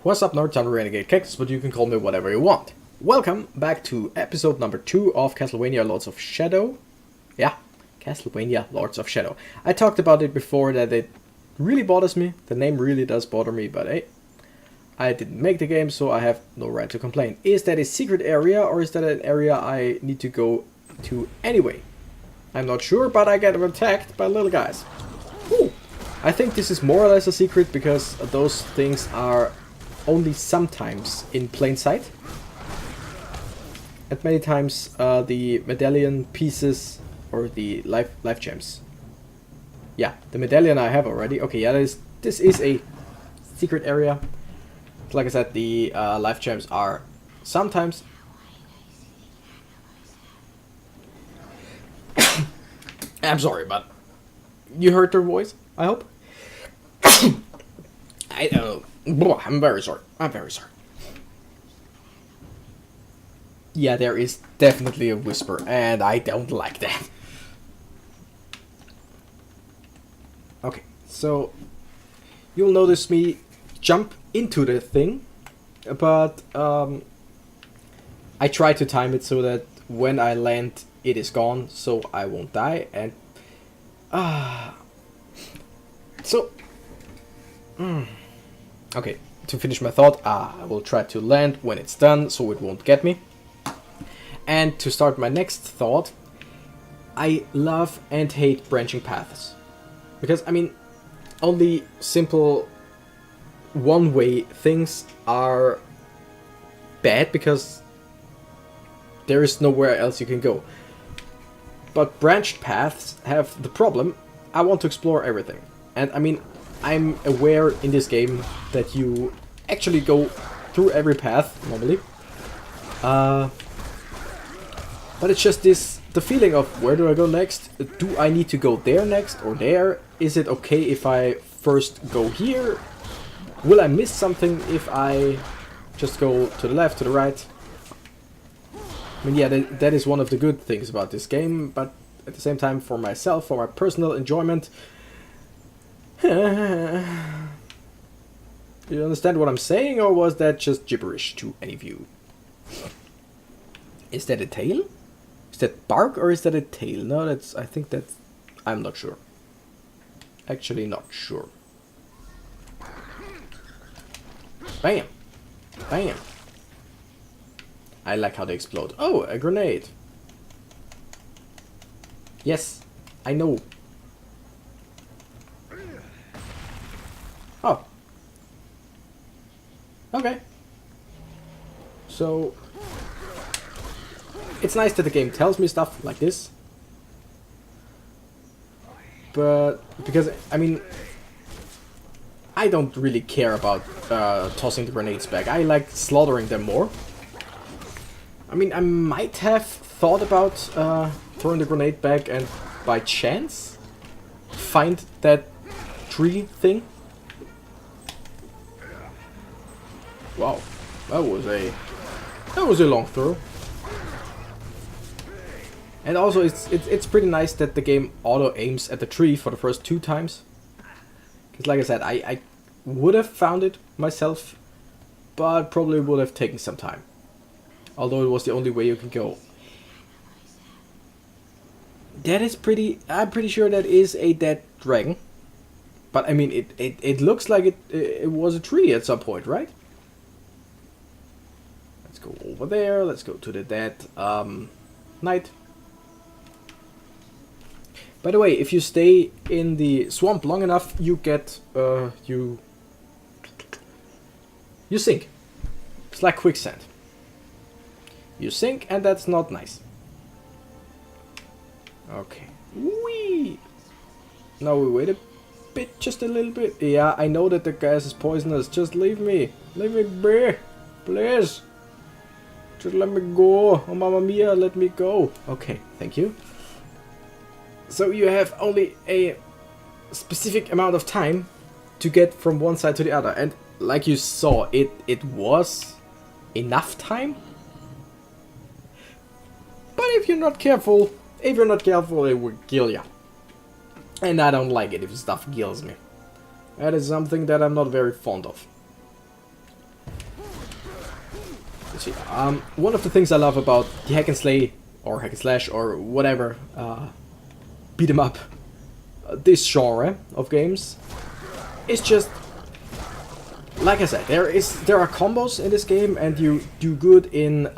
What's up, nerds? I'm Renegade Cactus, but you can call me whatever you want. Welcome back to episode number 2 of Castlevania Lords of Shadow. Yeah, Castlevania Lords of Shadow. I talked about it before that it really bothers me. The name really does bother me, but hey, I didn't make the game, so I have no right to complain. Is that a secret area, or is that an area I need to go to anyway? I'm not sure, but I get attacked by little guys. Ooh. I think this is more or less a secret, because those things are only sometimes in plain sight. And many times the medallion pieces or the life gems. Yeah, the medallion I have already. Okay, yeah, this is a secret area. Like I said, the life gems are sometimes. I'm sorry, but you heard their voice, I hope. I don't know. I'm very sorry. I'm very sorry. Yeah, there is definitely a whisper, and I don't like that. Okay, so you'll notice me jump into the thing, but I try to time it so that when I land, it is gone, so I won't die. And okay, to finish my thought, I will try to land when it's done, so it won't get me. And to start my next thought, I love and hate branching paths. Because, I mean, only simple one-way things are bad because there is nowhere else you can go. But branched paths have the problem, I want to explore everything. And, I mean, I'm aware in this game that you actually go through every path, normally. But it's just the feeling of, where do I go next? Do I need to go there next or there? Is it okay if I first go here? Will I miss something if I just go to the left, to the right? I mean, yeah, that is one of the good things about this game, but at the same time, for myself, for my personal enjoyment... You understand what I'm saying, or was that just gibberish to any of you? Is that a tail? Is that bark, or is that a tail? No, that's... I think that's... I'm not sure. Actually not sure. Bam! Bam! I like how they explode. Oh, a grenade! Yes, I know. Oh. Okay. So... It's nice that the game tells me stuff like this. But... Because, I mean... I don't really care about tossing the grenades back. I like slaughtering them more. I mean, I might have thought about throwing the grenade back and by chance find that tree thing. Wow, that was a long throw. And also, it's pretty nice that the game auto aims at the tree for the first 2 times. Because like I said, I would have found it myself, but probably would have taken some time. Although it was the only way you can go. That is pretty... I'm pretty sure that is a dead dragon. But I mean, it looks like it was a tree at some point, right? Let's go over there. Let's go to the dead knight. By the way, if you stay in the swamp long enough, you get... you sink. It's like quicksand. You sink, and that's not nice. Okay. Whee! Now we wait a bit, just a little bit. Yeah, I know that the gas is poisonous. Just leave me. Leave me be. Please. Just let me go. Oh, Mamma Mia, let me go. Okay, thank you. So you have only a specific amount of time to get from one side to the other. And like you saw, it was enough time. But if you're not careful, it will kill you. And I don't like it if stuff kills me. That is something that I'm not very fond of. see. One of the things I love about the hack and slay, or hack and slash, or whatever, beat 'em up, this genre of games, is just, like I said, there are combos in this game, and you do good in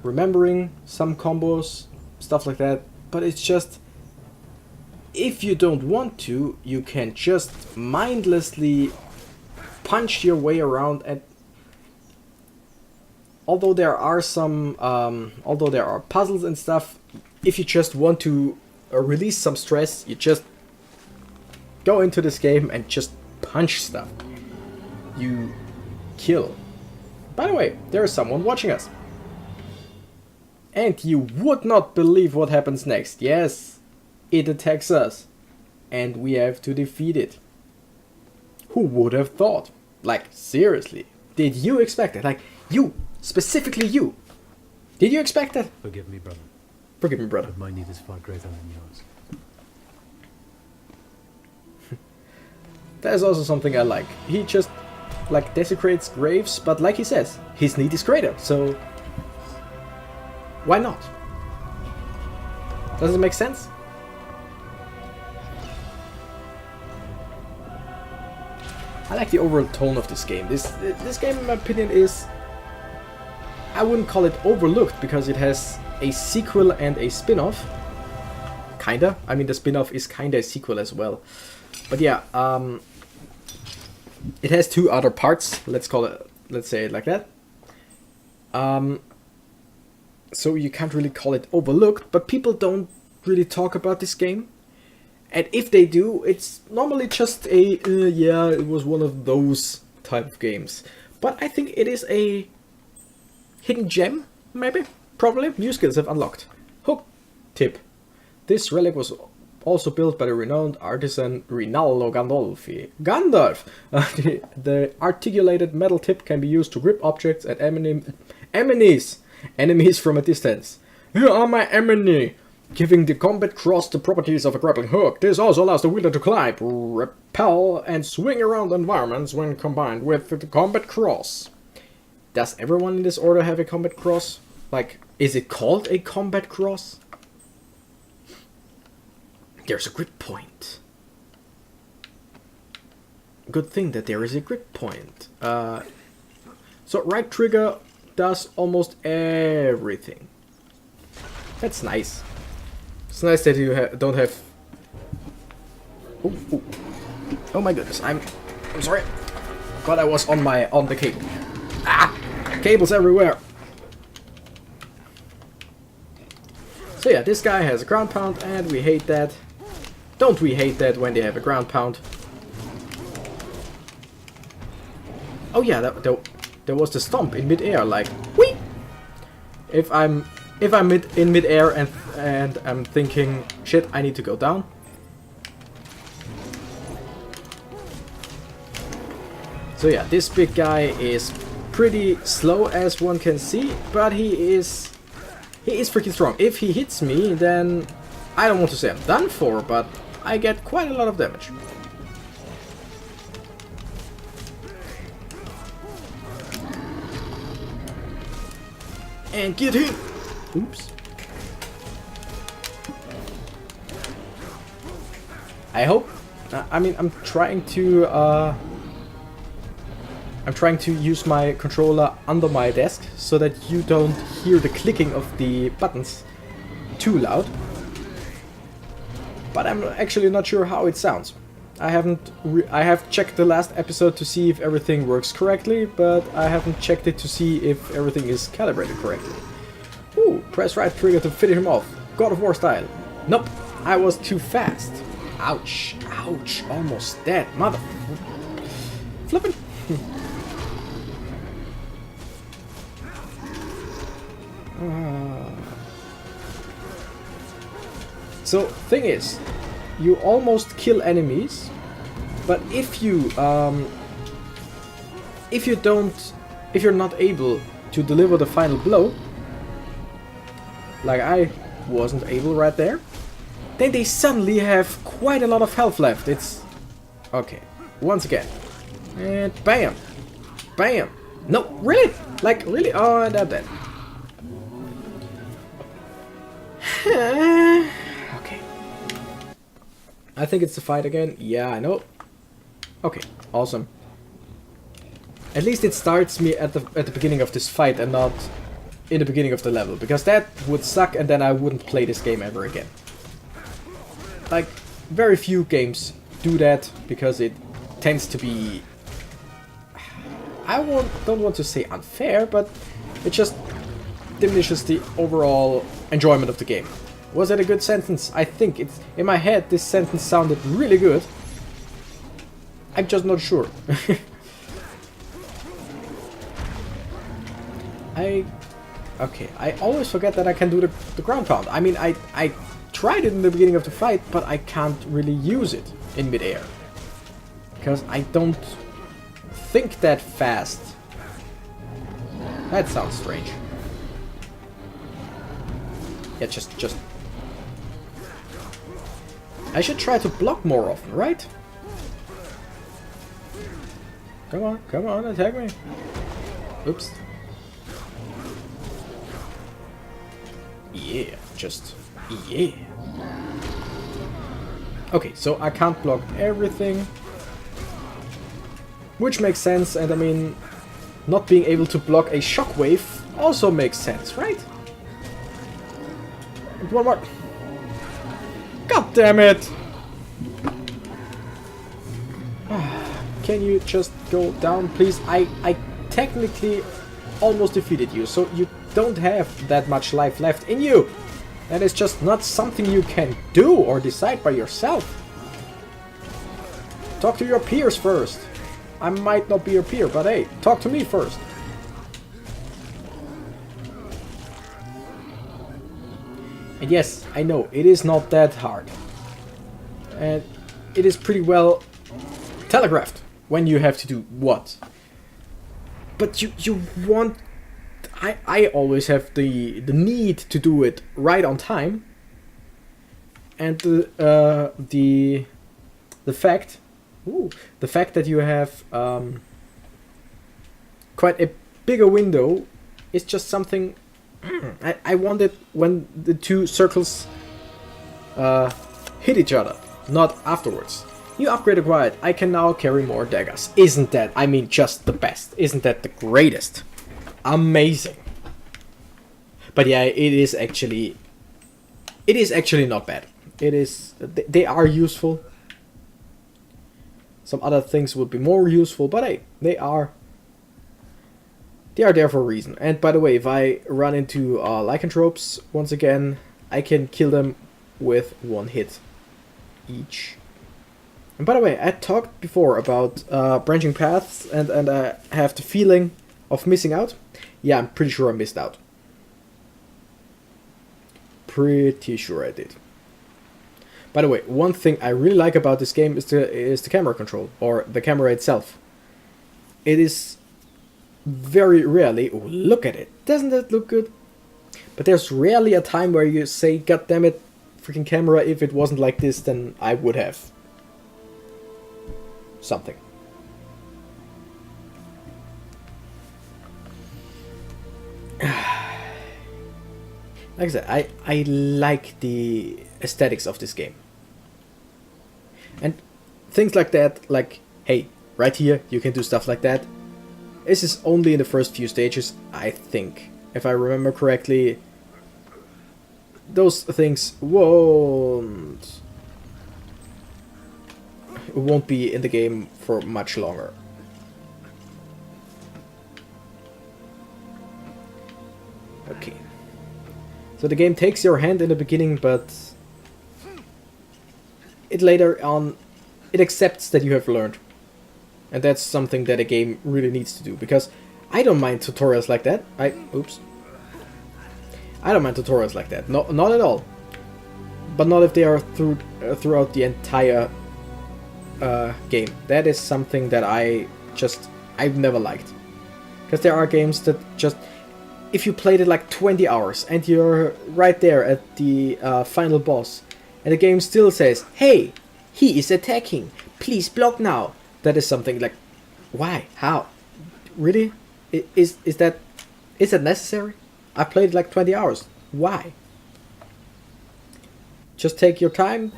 remembering some combos, stuff like that. But it's just, if you don't want to, you can just mindlessly punch your way around. And although there are puzzles and stuff, if you just want to release some stress, you just go into this game and just punch stuff. You kill. By the way, there is someone watching us. And you would not believe what happens next. Yes, it attacks us. And we have to defeat it. Who would have thought? Like, seriously. Did you expect it? Like, you. Specifically you. Did you expect that? Forgive me, brother. Forgive me, brother. But my need is far greater than yours. That is also something I like. He just, like, desecrates graves, but like he says, his need is greater, so why not? Does it make sense? I like the overall tone of this game. This game, in my opinion, is, I wouldn't call it overlooked, because it has a sequel and a spin-off. Kinda. I mean, the spin-off is kinda a sequel as well. But yeah, it has two other parts. Let's say it like that. So you can't really call it overlooked, but people don't really talk about this game. And if they do, it's normally just a, yeah, it was one of those type of games. But I think it is a hidden gem, maybe? Probably. New skills have unlocked. Hook tip. This relic was also built by the renowned artisan Rinaldo Gandolfi. Gandalf! The articulated metal tip can be used to grip objects and enemies from a distance. Here are my enemy! Giving the combat cross the properties of a grappling hook. This also allows the wielder to climb, repel, and swing around environments when combined with the combat cross. Does everyone in this order have a combat cross? Like, is it called a combat cross? There's a grip point. Good thing that there is a grip point. So right trigger does almost everything. That's nice. It's nice that you don't have... Ooh, ooh. Oh my goodness, I'm sorry. God, I was on the cable. Ah! Cables everywhere. So yeah, this guy has a ground pound, and we hate that. Don't we hate that when they have a ground pound? Oh yeah, there was the stomp in mid-air, like whee! If I'm in mid-air and I'm thinking, shit, I need to go down. So yeah, this big guy is pretty slow, as one can see, but he is freaking strong. If he hits me, then I don't want to say I'm done for, but I get quite a lot of damage. And get him! Oops. I hope. I mean, I'm trying to use my controller under my desk so that you don't hear the clicking of the buttons too loud. But I'm actually not sure how it sounds. I have checked the last episode to see if everything works correctly, but I haven't checked it to see if everything is calibrated correctly. Ooh, press right trigger to finish him off. God of War style. Nope, I was too fast. Ouch, ouch, almost dead, mother... Flippin'. So, thing is, you almost kill enemies, but if you're not able to deliver the final blow, like I wasn't able right there, then they suddenly have quite a lot of health left. It's okay. Once again, and bam, bam, No, really? Like, really? Oh, I'm dead. Okay. I think it's the fight again. Yeah, I know. Okay, awesome. At least it starts me at the beginning of this fight and not in the beginning of the level, because that would suck and then I wouldn't play this game ever again. Like, very few games do that because it tends to be... don't want to say unfair, but it just diminishes the overall enjoyment of the game. Was that a good sentence? I think it's... In my head, this sentence sounded really good. I'm just not sure. Okay, I always forget that I can do the ground pound. I mean, I tried it in the beginning of the fight, but I can't really use it in midair. Because I don't think that fast. That sounds strange. Yeah, just... I should try to block more often, right? Come on, attack me. Oops. Yeah, just... yeah. Okay, so I can't block everything. Which makes sense, and I mean... not being able to block a shockwave also makes sense, right? And one more... God damn it! Can you just go down, please? I technically almost defeated you, so you don't have that much life left in you. That is just not something you can do or decide by yourself. Talk to your peers first. I might not be your peer, but hey, talk to me first. And yes, I know, it is not that hard. And it is pretty well telegraphed when you have to do what. But you want... I always have the need to do it right on time. And the fact... Ooh, the fact that you have quite a bigger window is just something... I want it when the two circles hit each other, not afterwards. You upgrade acquired. I can now carry more daggers. Isn't that, I mean, just the best? Isn't that the greatest? Amazing. But yeah, it is actually not bad. It is, they are useful. Some other things would be more useful, but hey, they are there for a reason. And by the way, if I run into lycanthropes once again, I can kill them with one hit each. And by the way, I talked before about branching paths, and I have the feeling of missing out. Yeah, I'm pretty sure I missed out. Pretty sure I did. By the way, one thing I really like about this game is the camera control, or the camera itself. It is very rarely... Oh, look at it. Doesn't that look good? But there's rarely a time where you say, God damn it, freaking camera, if it wasn't like this, then I would have something. Like I said, I like the aesthetics of this game. And things like that, like, hey, right here, you can do stuff like that. This is only in the first few stages, I think. If I remember correctly, those things won't be in the game for much longer. Okay. So the game takes your hand in the beginning, but it later on, it accepts that you have learned. And that's something that a game really needs to do, because I don't mind tutorials like that. Oops. I don't mind tutorials like that. No, not at all. But not if they are throughout the entire game. That is something that I've never liked. Because there are games that just... If you played it like 20 hours and you're right there at the final boss, and the game still says, hey, he is attacking, please block now. That is something like, why? How? Really? Is that necessary? I played like 20 hours. Why? Just take your time,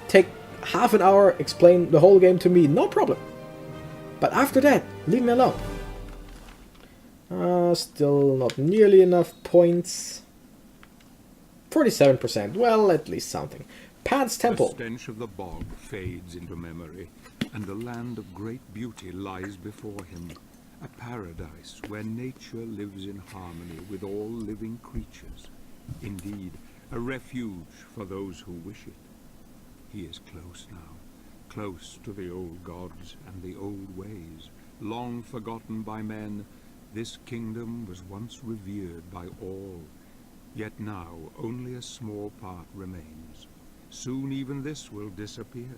take half an hour, explain the whole game to me, no problem. But after that, leave me alone. Still not nearly enough points. 47%, well, at least something. Pan's Temple. The stench of the bog fades into memory, and a land of great beauty lies before him. A paradise where nature lives in harmony with all living creatures. Indeed, a refuge for those who wish it. He is close now, close to the old gods and the old ways. Long forgotten by men, this kingdom was once revered by all. Yet now only a small part remains. Soon even this will disappear.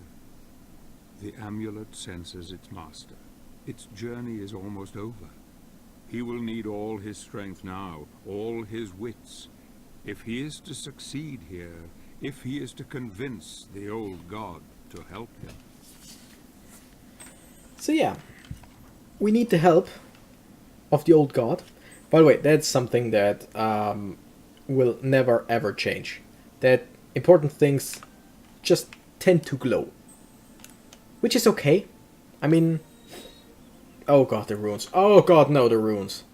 The amulet senses its master. Its journey is almost over. He will need all his strength now, all his wits. If he is to succeed here, if he is to convince the old god to help him. So yeah, we need the help of the old god. By the way, that's something that will never ever change. That important things just tend to glow. Which is okay. I mean... Oh god, the runes. Oh god, no, the runes.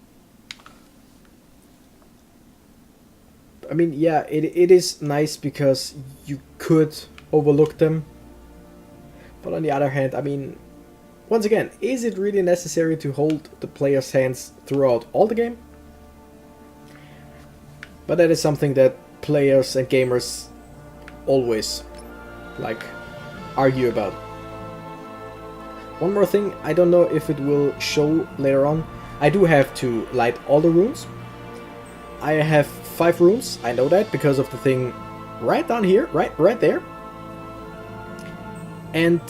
I mean, yeah, it is nice because you could overlook them. But on the other hand, I mean... Once again, is it really necessary to hold the player's hands throughout all the game? But that is something that players and gamers always, like, argue about. One more thing, I don't know if it will show later on. I do have to light all the runes. I have 5 runes, I know that, because of the thing right down here, right there. And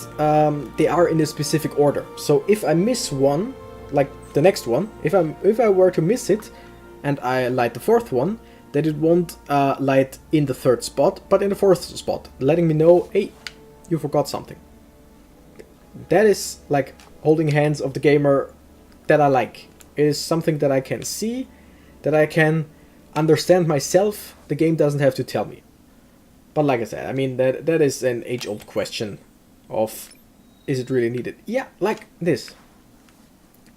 they are in a specific order. So if I miss one, like the next one, if I were to miss it, and I light the 4th one, then it won't light in the 3rd spot, but in the 4th spot, letting me know, hey, you forgot something. That is like holding hands of the gamer that I like. It is something that I can see, that I can understand myself. The game doesn't have to tell me. But like I said, I mean, that is an age-old question of, is it really needed? Yeah, like this.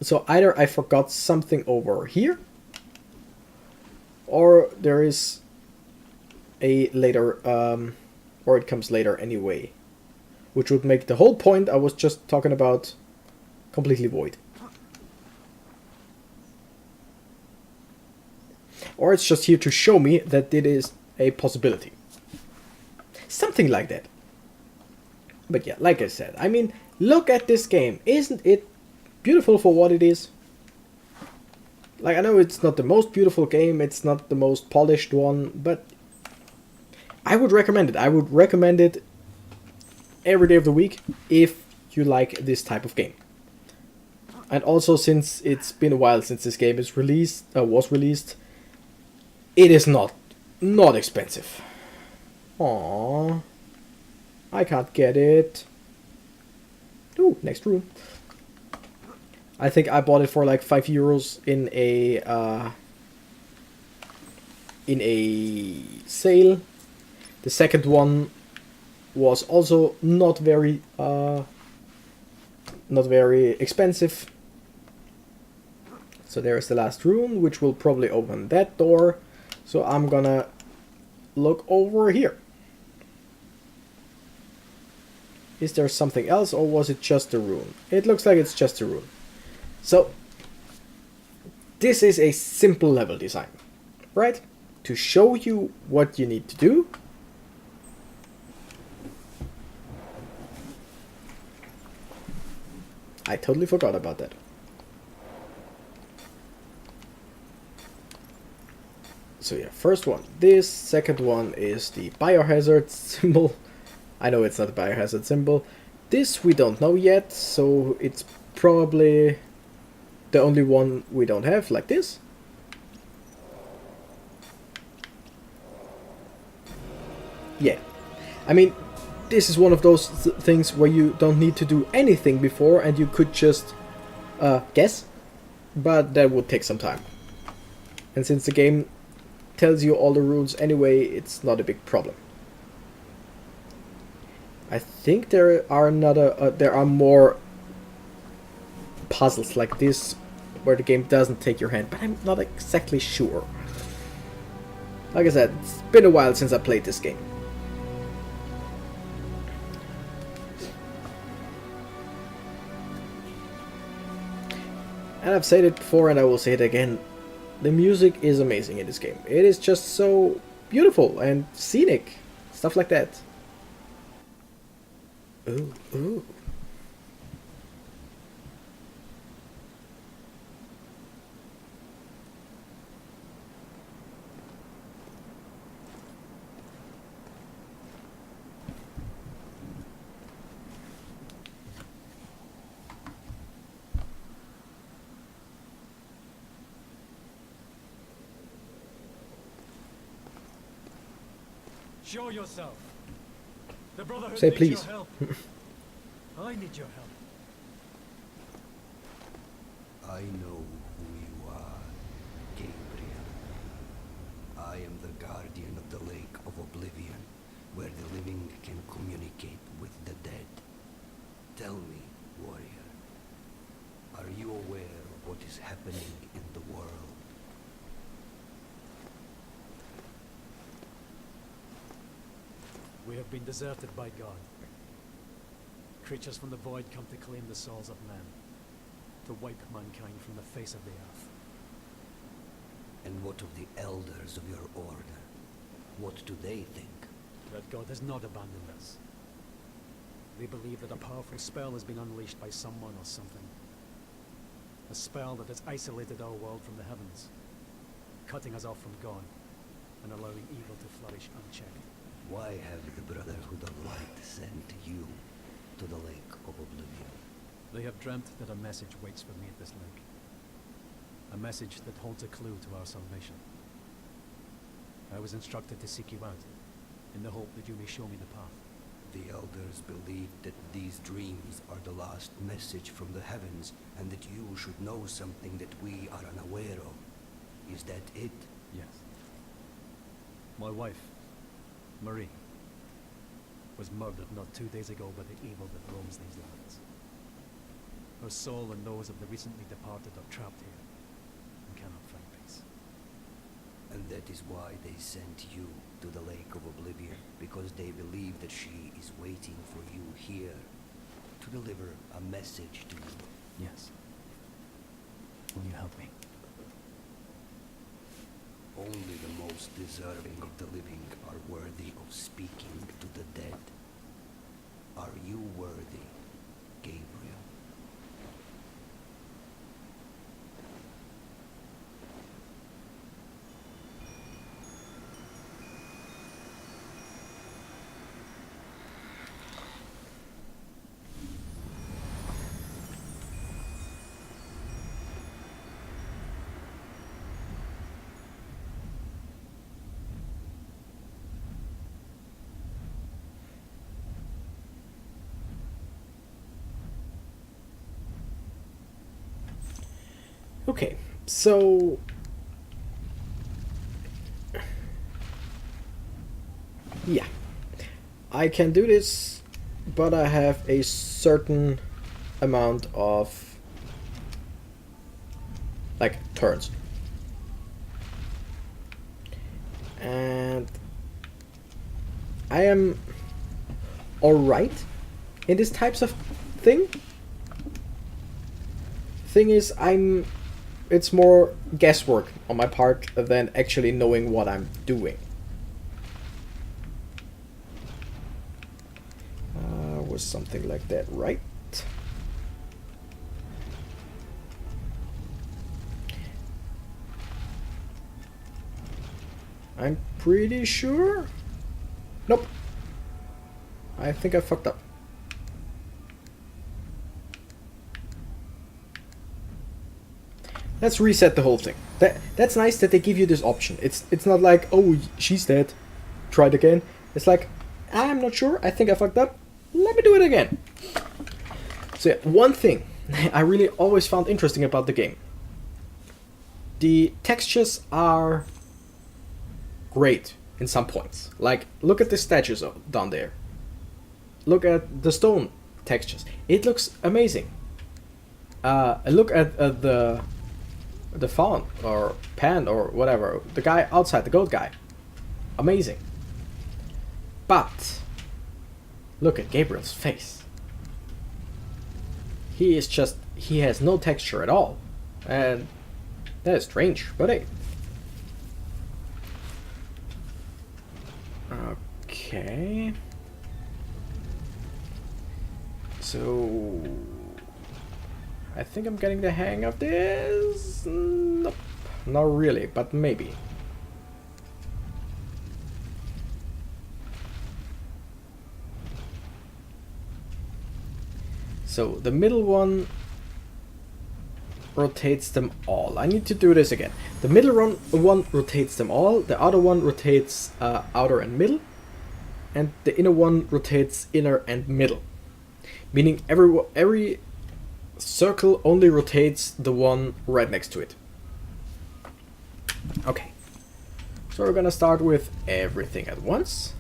So either I forgot something over here, or there is a later, or it comes later anyway. Which would make the whole point I was just talking about completely void. Or it's just here to show me that it is a possibility. Something like that. But yeah, like I said, I mean, look at this game. Isn't it beautiful for what it is? Like, I know it's not the most beautiful game, it's not the most polished one, but I would recommend it. I would recommend it every day of the week if you like this type of game. And also, since it's been a while since this game is was released, it is not expensive. Aww, I can't get it. Ooh, next room. I think I bought it for like €5 in a sale. The second one was also not very expensive. So there's the last room, which will probably open that door. So I'm gonna look over here. Is there something else, or was it just a room? It looks like it's just a room. So this is a simple level design, right? To show you what you need to do. I totally forgot about that. So yeah, first one, this. Second one is the biohazard symbol. I know it's not a biohazard symbol. This we don't know yet, so it's probably the only one we don't have, like this. Yeah, I mean, this is one of those things where you don't need to do anything before, and you could just guess. but that would take some time. And since the game tells you all the rules anyway, it's not a big problem. I think there are more puzzles like this where the game doesn't take your hand, but I'm not exactly sure. Like I said, it's been a while since I played this game. And I've said it before and I will say it again, the music is amazing in this game. It is just so beautiful and scenic, stuff like that. Ooh, ooh. Show yourself. The Brotherhood Say needs please. your help. I need your help. I know who you are, Gabriel. I am the guardian of the Lake of Oblivion, where the living can communicate with the dead. Tell me, warrior, are you aware of what is happening in the world? We have been deserted by God. Creatures from the void come to claim the souls of men, to wipe mankind from the face of the earth. And what of the elders of your order? What do they think? That God has not abandoned us. They believe that a powerful spell has been unleashed by someone or something. A spell that has isolated our world from the heavens, cutting us off from God, and allowing evil to flourish unchecked. Why have the Brotherhood of Light sent you to the Lake of Oblivion? They have dreamt that a message waits for me at this lake. A message that holds a clue to our salvation. I was instructed to seek you out, in the hope that you may show me the path. The elders believe that these dreams are the last message from the heavens, and that you should know something that we are unaware of. Is that it? Yes. My wife, Marie, was murdered not 2 days ago by the evil that roams these lands. Her soul and those of the recently departed are trapped here and cannot find peace. And that is why they sent you to the Lake of Oblivion, because they believe that she is waiting for you here to deliver a message to you. Yes. Will you help me? Only the most deserving of the living are worthy of speaking to the dead. Are you worthy, Gabriel? Okay, so yeah, I can do this, but I have a certain amount of like turns, and I am alright in this types of thing. Thing is, it's more guesswork on my part than actually knowing what I'm doing. Was something like that, right? I'm pretty sure. Nope. I think I fucked up. Let's reset the whole thing. That's nice that they give you this option. It's not like, oh, she's dead, try it again. It's like, I'm not sure, I think I fucked up, let me do it again. So yeah, one thing I really always found interesting about the game The textures are great in some points. Like, look at the statues down there. Look at the stone textures. It looks amazing. Look at the faun or pan or whatever. The guy outside, the goat guy. Amazing. But look at Gabriel's face. He has no texture at all. And that is strange, but hey. Okay. So I think I'm getting the hang of this. Nope. Not really, but maybe. So the middle one rotates them all. I need to do this again. The middle one rotates them all. The outer one rotates outer and middle. And the inner one rotates inner and middle. Meaning every circle only rotates the one right next to it. Okay. So we're gonna start with everything at once.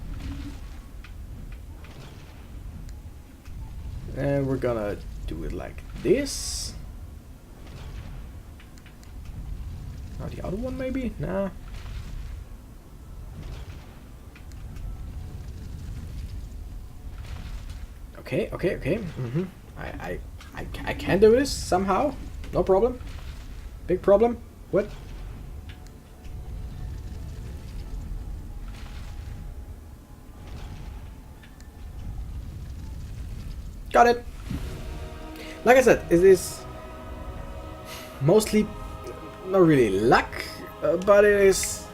And we're gonna do it like this. Or the other one maybe? Nah. Okay. Mm-hmm. I can do this somehow. No problem. Big problem. What? Got it. Like I said, it is mostly not really luck, but it is.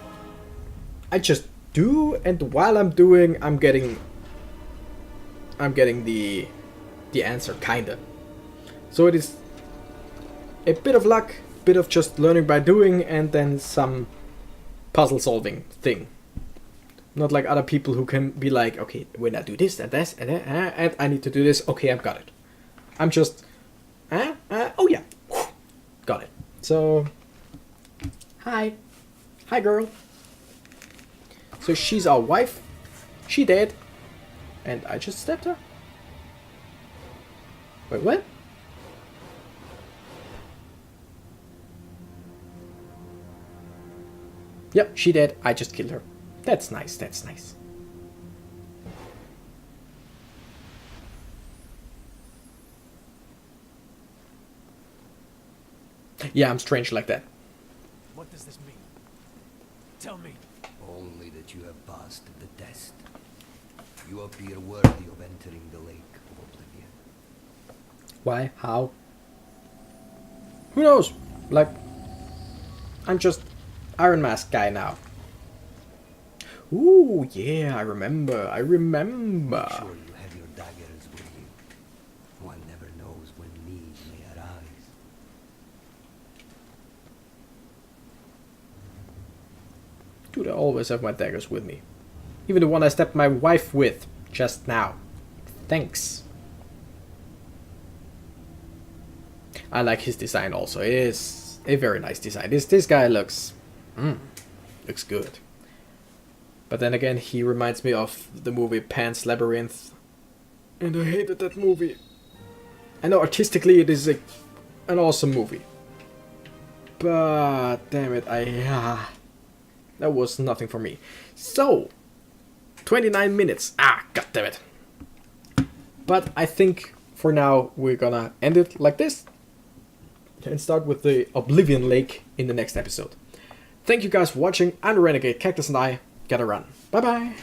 I just do, and while I'm doing, I'm getting the answer, kinda. So it is a bit of luck, bit of just learning by doing, and then some puzzle solving thing. Not like other people who can be like, okay, when I do this and this and I need to do this, okay, I've got it. I'm just, oh yeah, got it. So, hi girl. So she's our wife, she dead, and I just stabbed her. Wait, what? Yep, she dead, I just killed her. That's nice, that's nice. Yeah, I'm strange like that. What does this mean? Tell me. Only that you have passed the test. You appear worthy of entering the lake of oblivion. Why? How? Who knows? Like, I'm just Iron Mask guy now. Ooh, yeah, I remember. Make sure you have your daggers with you. One never knows when need may arise. Dude, I always have my daggers with me. Even the one I stabbed my wife with just now. Thanks. I like his design also. It is a very nice design. This guy looks good. But then again, he reminds me of the movie Pan's Labyrinth. And I hated that movie. I know artistically it is an awesome movie. But damn it, that was nothing for me. So, 29 minutes. God damn it. But I think for now we're gonna end it like this. And start with the Oblivion Lake in the next episode. Thank you guys for watching. I'm the Renegade. Cactus and I gotta run. Bye bye.